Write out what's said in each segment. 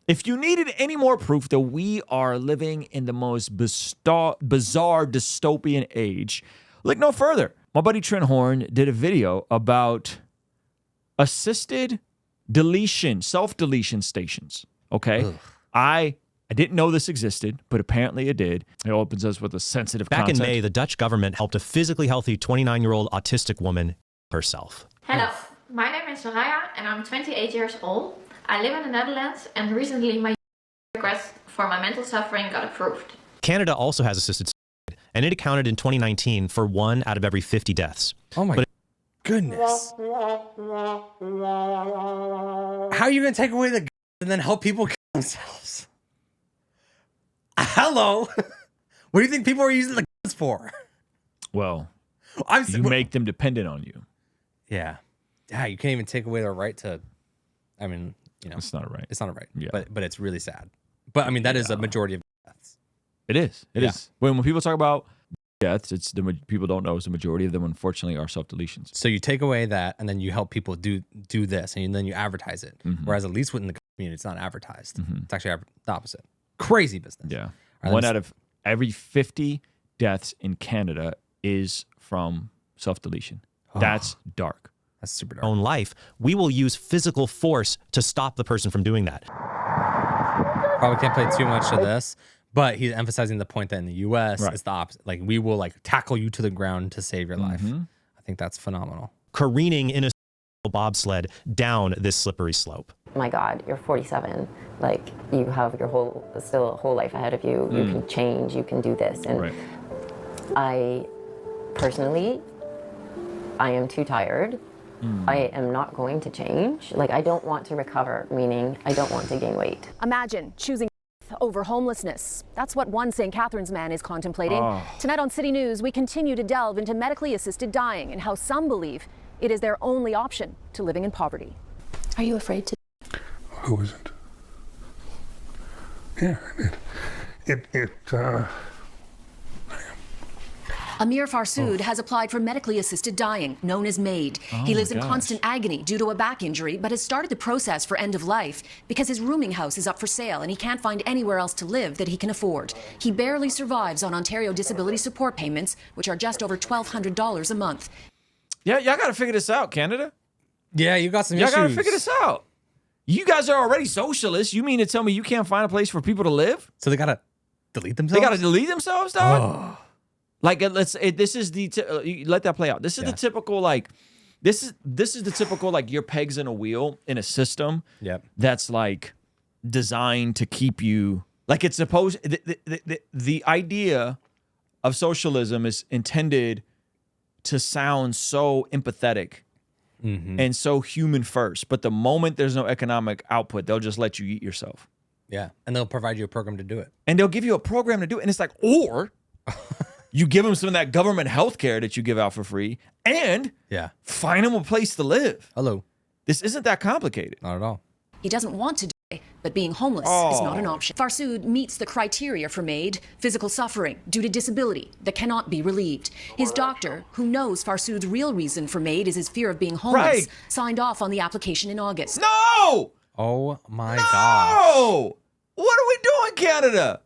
If you needed any more proof that we are living in the most bizarre dystopian age, look no further. My buddy Trent Horn did a video about assisted deletion, self-deletion stations, okay? Ugh. I didn't know this existed, but apparently it did. It opens us with a sensitive content. Back in May, the Dutch government helped a physically healthy 29-year-old autistic woman herself. Hello, my name is Soraya and I'm 28 years old. I live in the Netherlands and recently my request for my mental suffering got approved. Canada also has assisted suicide, and it accounted in 2019 for 1 out of every 50 deaths. Oh my goodness. How are you going to take away the guns and then help people kill themselves? Hello? What do you think people are using the guns for? Well, you make them dependent on you. Yeah. Yeah, you can't even take away their right to, I mean, you know. It's not a right. It's not a right. Yeah. But it's really sad. But I mean, that is a majority of deaths. It is. It is. When people talk about deaths, it's people don't know it's the majority of them, unfortunately, are self-deletions. So you take away that and then you help people do this and then you advertise it. Whereas at least within the community, it's not advertised. It's actually the opposite. Crazy business. Yeah. Right, 1 out of every 50 deaths in Canada is from self-deletion. That's dark. That's super dark. Own life, we will use physical force to stop the person from doing that. Probably can't play too much of this, but he's emphasizing the point that in the U.S. it's the opposite. Like, we will like tackle you to the ground to save your life. I think that's phenomenal. Careening in a bobsled down this slippery slope. My God, you're 47. Like, you have your still a whole life ahead of you. You can change, you can do this. And I personally, I am too tired. I am not going to change. Like, I don't want to recover, meaning I don't want to gain weight. Imagine choosing over homelessness. That's what one St. Catharines man is contemplating. Tonight on City News, we continue to delve into medically assisted dying and how some believe it is their only option to living in poverty. Are you afraid to? Who isn't? Yeah, Amir Farsood has applied for medically assisted dying, known as MAID. He lives in constant agony due to a back injury, but has started the process for end of life because his rooming house is up for sale and he can't find anywhere else to live that he can afford. He barely survives on Ontario disability support payments, which are just over $1,200 a month. Yeah, y'all got to figure this out, Canada. Yeah, you got some issues. Y'all got to figure this out. You guys are already socialists. You mean to tell me you can't find a place for people to live? So they got to delete themselves? They got to delete themselves, dog? Like, this is the, let that play out. This is the typical, like, this is the typical, like, your pegs in a wheel in a system that's, like, designed to keep you, like, it's supposed, the idea of socialism is intended to sound so empathetic and so human first. But the moment there's no economic output, they'll just let you eat yourself. Yeah, and they'll provide you a program to do it. And they'll give you a program to do it. And it's like, or... you give them some of that government health care that you give out for free and find them a place to live. Hello. This isn't that complicated. Not at all. He doesn't want to die, but being homeless is not an option. Farsood meets the criteria for MAID, physical suffering due to disability that cannot be relieved. His doctor, who knows Farsood's real reason for MAID is his fear of being homeless, signed off on the application in August. No! Oh my gosh. No! What are we doing, Canada?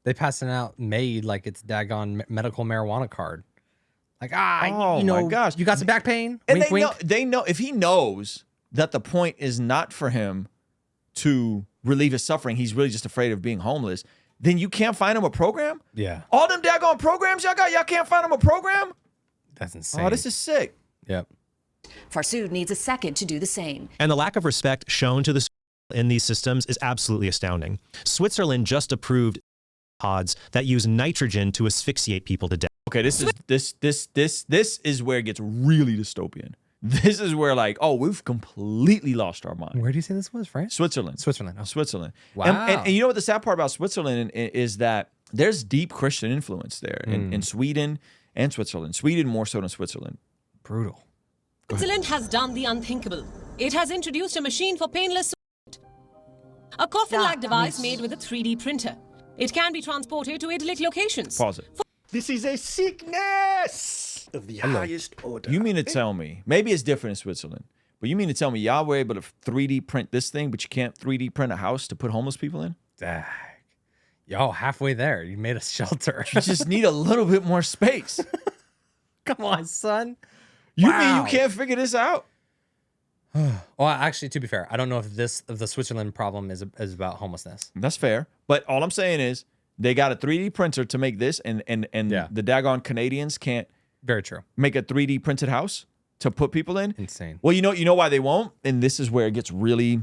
They passing out MAID like it's daggone medical marijuana card. Like, you know, my gosh. You got some back pain? And wink, they know if he knows that the point is not for him to relieve his suffering, he's really just afraid of being homeless, then you can't find him a program? Yeah. All them daggone programs y'all got, y'all can't find him a program? That's insane. Oh, this is sick. Yep. Farsood needs a second to do the same. And the lack of respect shown to the in these systems is absolutely astounding. Switzerland just approved pods that use nitrogen to asphyxiate people to death. Okay, this is where it gets really dystopian. This is where, like, oh, we've completely lost our mind. Where do you say this was, France? Switzerland. Switzerland. Oh. Switzerland. Wow. And you know what the sad part about Switzerland is that there's deep Christian influence there in Sweden and Switzerland. Sweden more so than Switzerland. Brutal. Switzerland has done the unthinkable. It has introduced a machine for painless suicide. A coffin-like device made with a 3D printer. It can be transported to idyllic locations. Pause it. This is a sickness of the highest order. You mean to tell me, maybe it's different in Switzerland, But you mean to tell me y'all were able to 3D print this thing, but you can't 3D print a house to put homeless people in? Dang. Yo, halfway there. You made a shelter. You just need a little bit more space. Come on, son. You mean you can't figure this out? Well, actually, to be fair, I don't know if the Switzerland problem is about homelessness. That's fair. But all I'm saying is they got a 3D printer to make this, and the daggone Canadians can't Very true. make a 3D printed house to put people in. Insane. Well, you know why they won't? And this is where it gets really,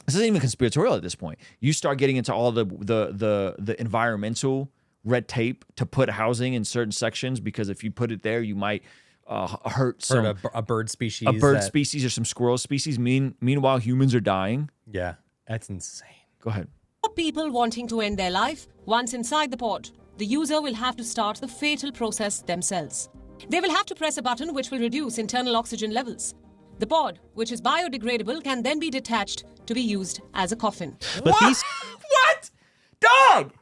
this isn't even conspiratorial at this point. You start getting into all the environmental red tape to put housing in certain sections, because if you put it there, you might hurt a bird species. Species or some squirrel species. Meanwhile, humans are dying. Yeah, that's insane. Go ahead. For people wanting to end their life, once inside the pod, the user will have to start the fatal process themselves. They will have to press a button which will reduce internal oxygen levels. The pod, which is biodegradable, can then be detached to be used as a coffin. But What? Dog!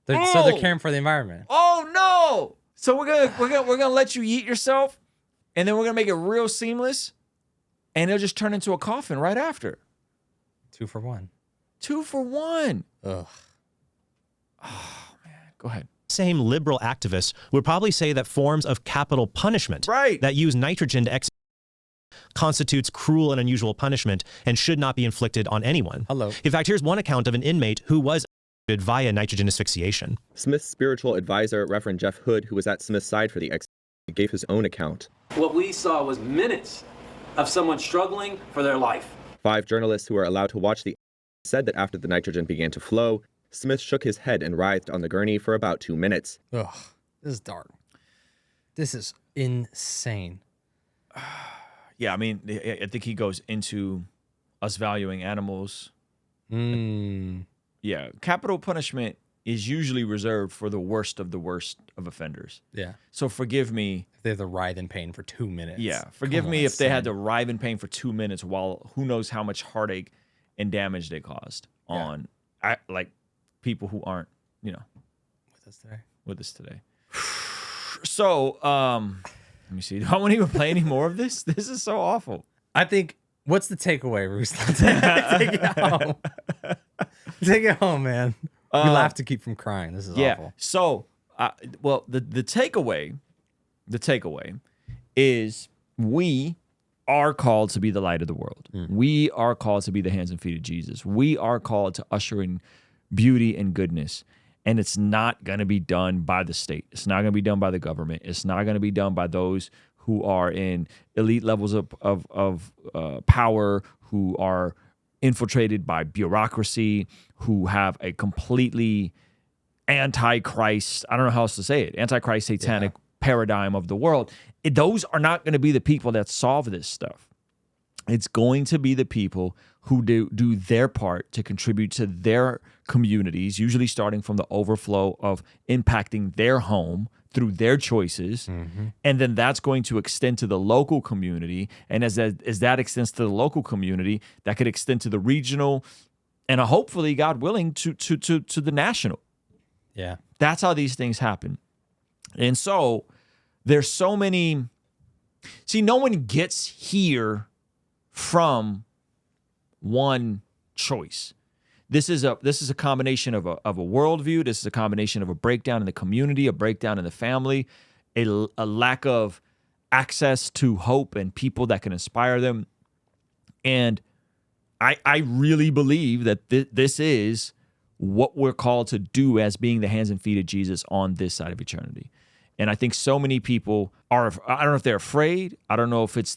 So they're caring for the environment. Oh no! So we're gonna let you eat yourself, and then we're gonna make it real seamless, and it'll just turn into a coffin right after. 2 for 1. 2 for 1. Ugh. Oh man, go ahead. Same liberal activists would probably say that forms of capital punishment that use nitrogen to constitutes cruel and unusual punishment and should not be inflicted on anyone. Hello. In fact, here's one account of an inmate who was executed via nitrogen asphyxiation. Smith's spiritual advisor, Reverend Jeff Hood, who was at Smith's side for the execution, gave his own account. What we saw was minutes of someone struggling for their life. 5 journalists who were allowed to watch the said that after the nitrogen began to flow, Smith shook his head and writhed on the gurney for about 2 minutes. Ugh, this is dark. This is insane. Yeah, I mean, I think he goes into us valuing animals. Yeah, capital punishment is usually reserved for the worst of offenders. Yeah. So forgive me. If they have to writhe in pain for 2 minutes. Yeah, forgive me if they had to writhe in pain for 2 minutes while who knows how much heartache and damage they caused on like people who aren't, with us today. So, let me see. Do I want to even play any more of this? This is so awful. I think, what's the takeaway, Ruslan? Take it home. Take it home, man. We laugh to keep from crying. This is awful. So, the takeaway is we are called to be the light of the world. We are called to be the hands and feet of Jesus. We are called to usher in beauty and goodness. And it's not going to be done by the state. It's not going to be done by the government. It's not going to be done by those who are in elite levels of power, who are infiltrated by bureaucracy, who have a completely antichrist, I don't know how else to say it, antichrist satanic paradigm of the world. Those are not going to be the people that solve this stuff. It's going to be the people who do their part to contribute to their communities, usually starting from the overflow of impacting their home through their choices. And then that's going to extend to the local community. And as that extends to the local community, that could extend to the regional and hopefully, God willing, to the national. Yeah. That's how these things happen. And so there's so many. See, no one gets here from one choice. This is a combination of a worldview. This is a combination of a breakdown in the community, a breakdown in the family, a lack of access to hope and people that can inspire them. And I really believe that this is what we're called to do as being the hands and feet of Jesus on this side of eternity. And I think so many people are, I don't know if they're afraid. I don't know if it's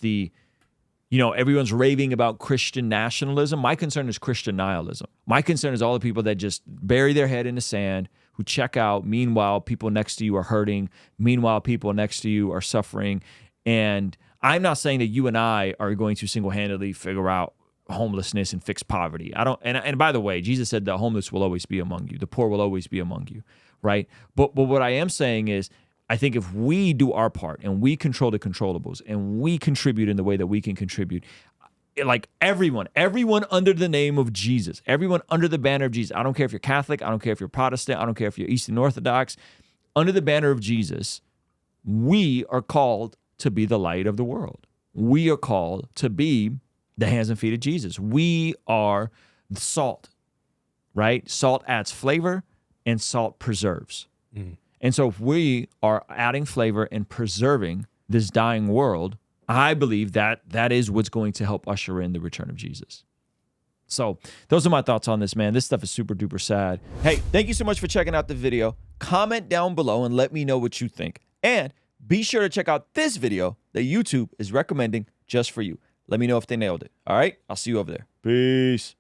everyone's raving about Christian nationalism. My concern is Christian nihilism. My concern is all the people that just bury their head in the sand, who check out. Meanwhile, people next to you are hurting. Meanwhile, people next to you are suffering. And I'm not saying that you and I are going to single-handedly figure out homelessness and fix poverty. And by the way, Jesus said the homeless will always be among you. The poor will always be among you, right? But what I am saying is, I think if we do our part and we control the controllables and we contribute in the way that we can contribute, like everyone under the name of Jesus, everyone under the banner of Jesus, I don't care if you're Catholic, I don't care if you're Protestant, I don't care if you're Eastern Orthodox, under the banner of Jesus, we are called to be the light of the world. we are called to be the hands and feet of Jesus. We are the salt, right? Salt adds flavor and salt preserves. And so if we are adding flavor and preserving this dying world, I believe that that is what's going to help usher in the return of Jesus. So those are my thoughts on this, man. This stuff is super duper sad. Hey, thank you so much for checking out the video. Comment down below and let me know what you think. And be sure to check out this video that YouTube is recommending just for you. Let me know if they nailed it. All right? I'll see you over there. Peace.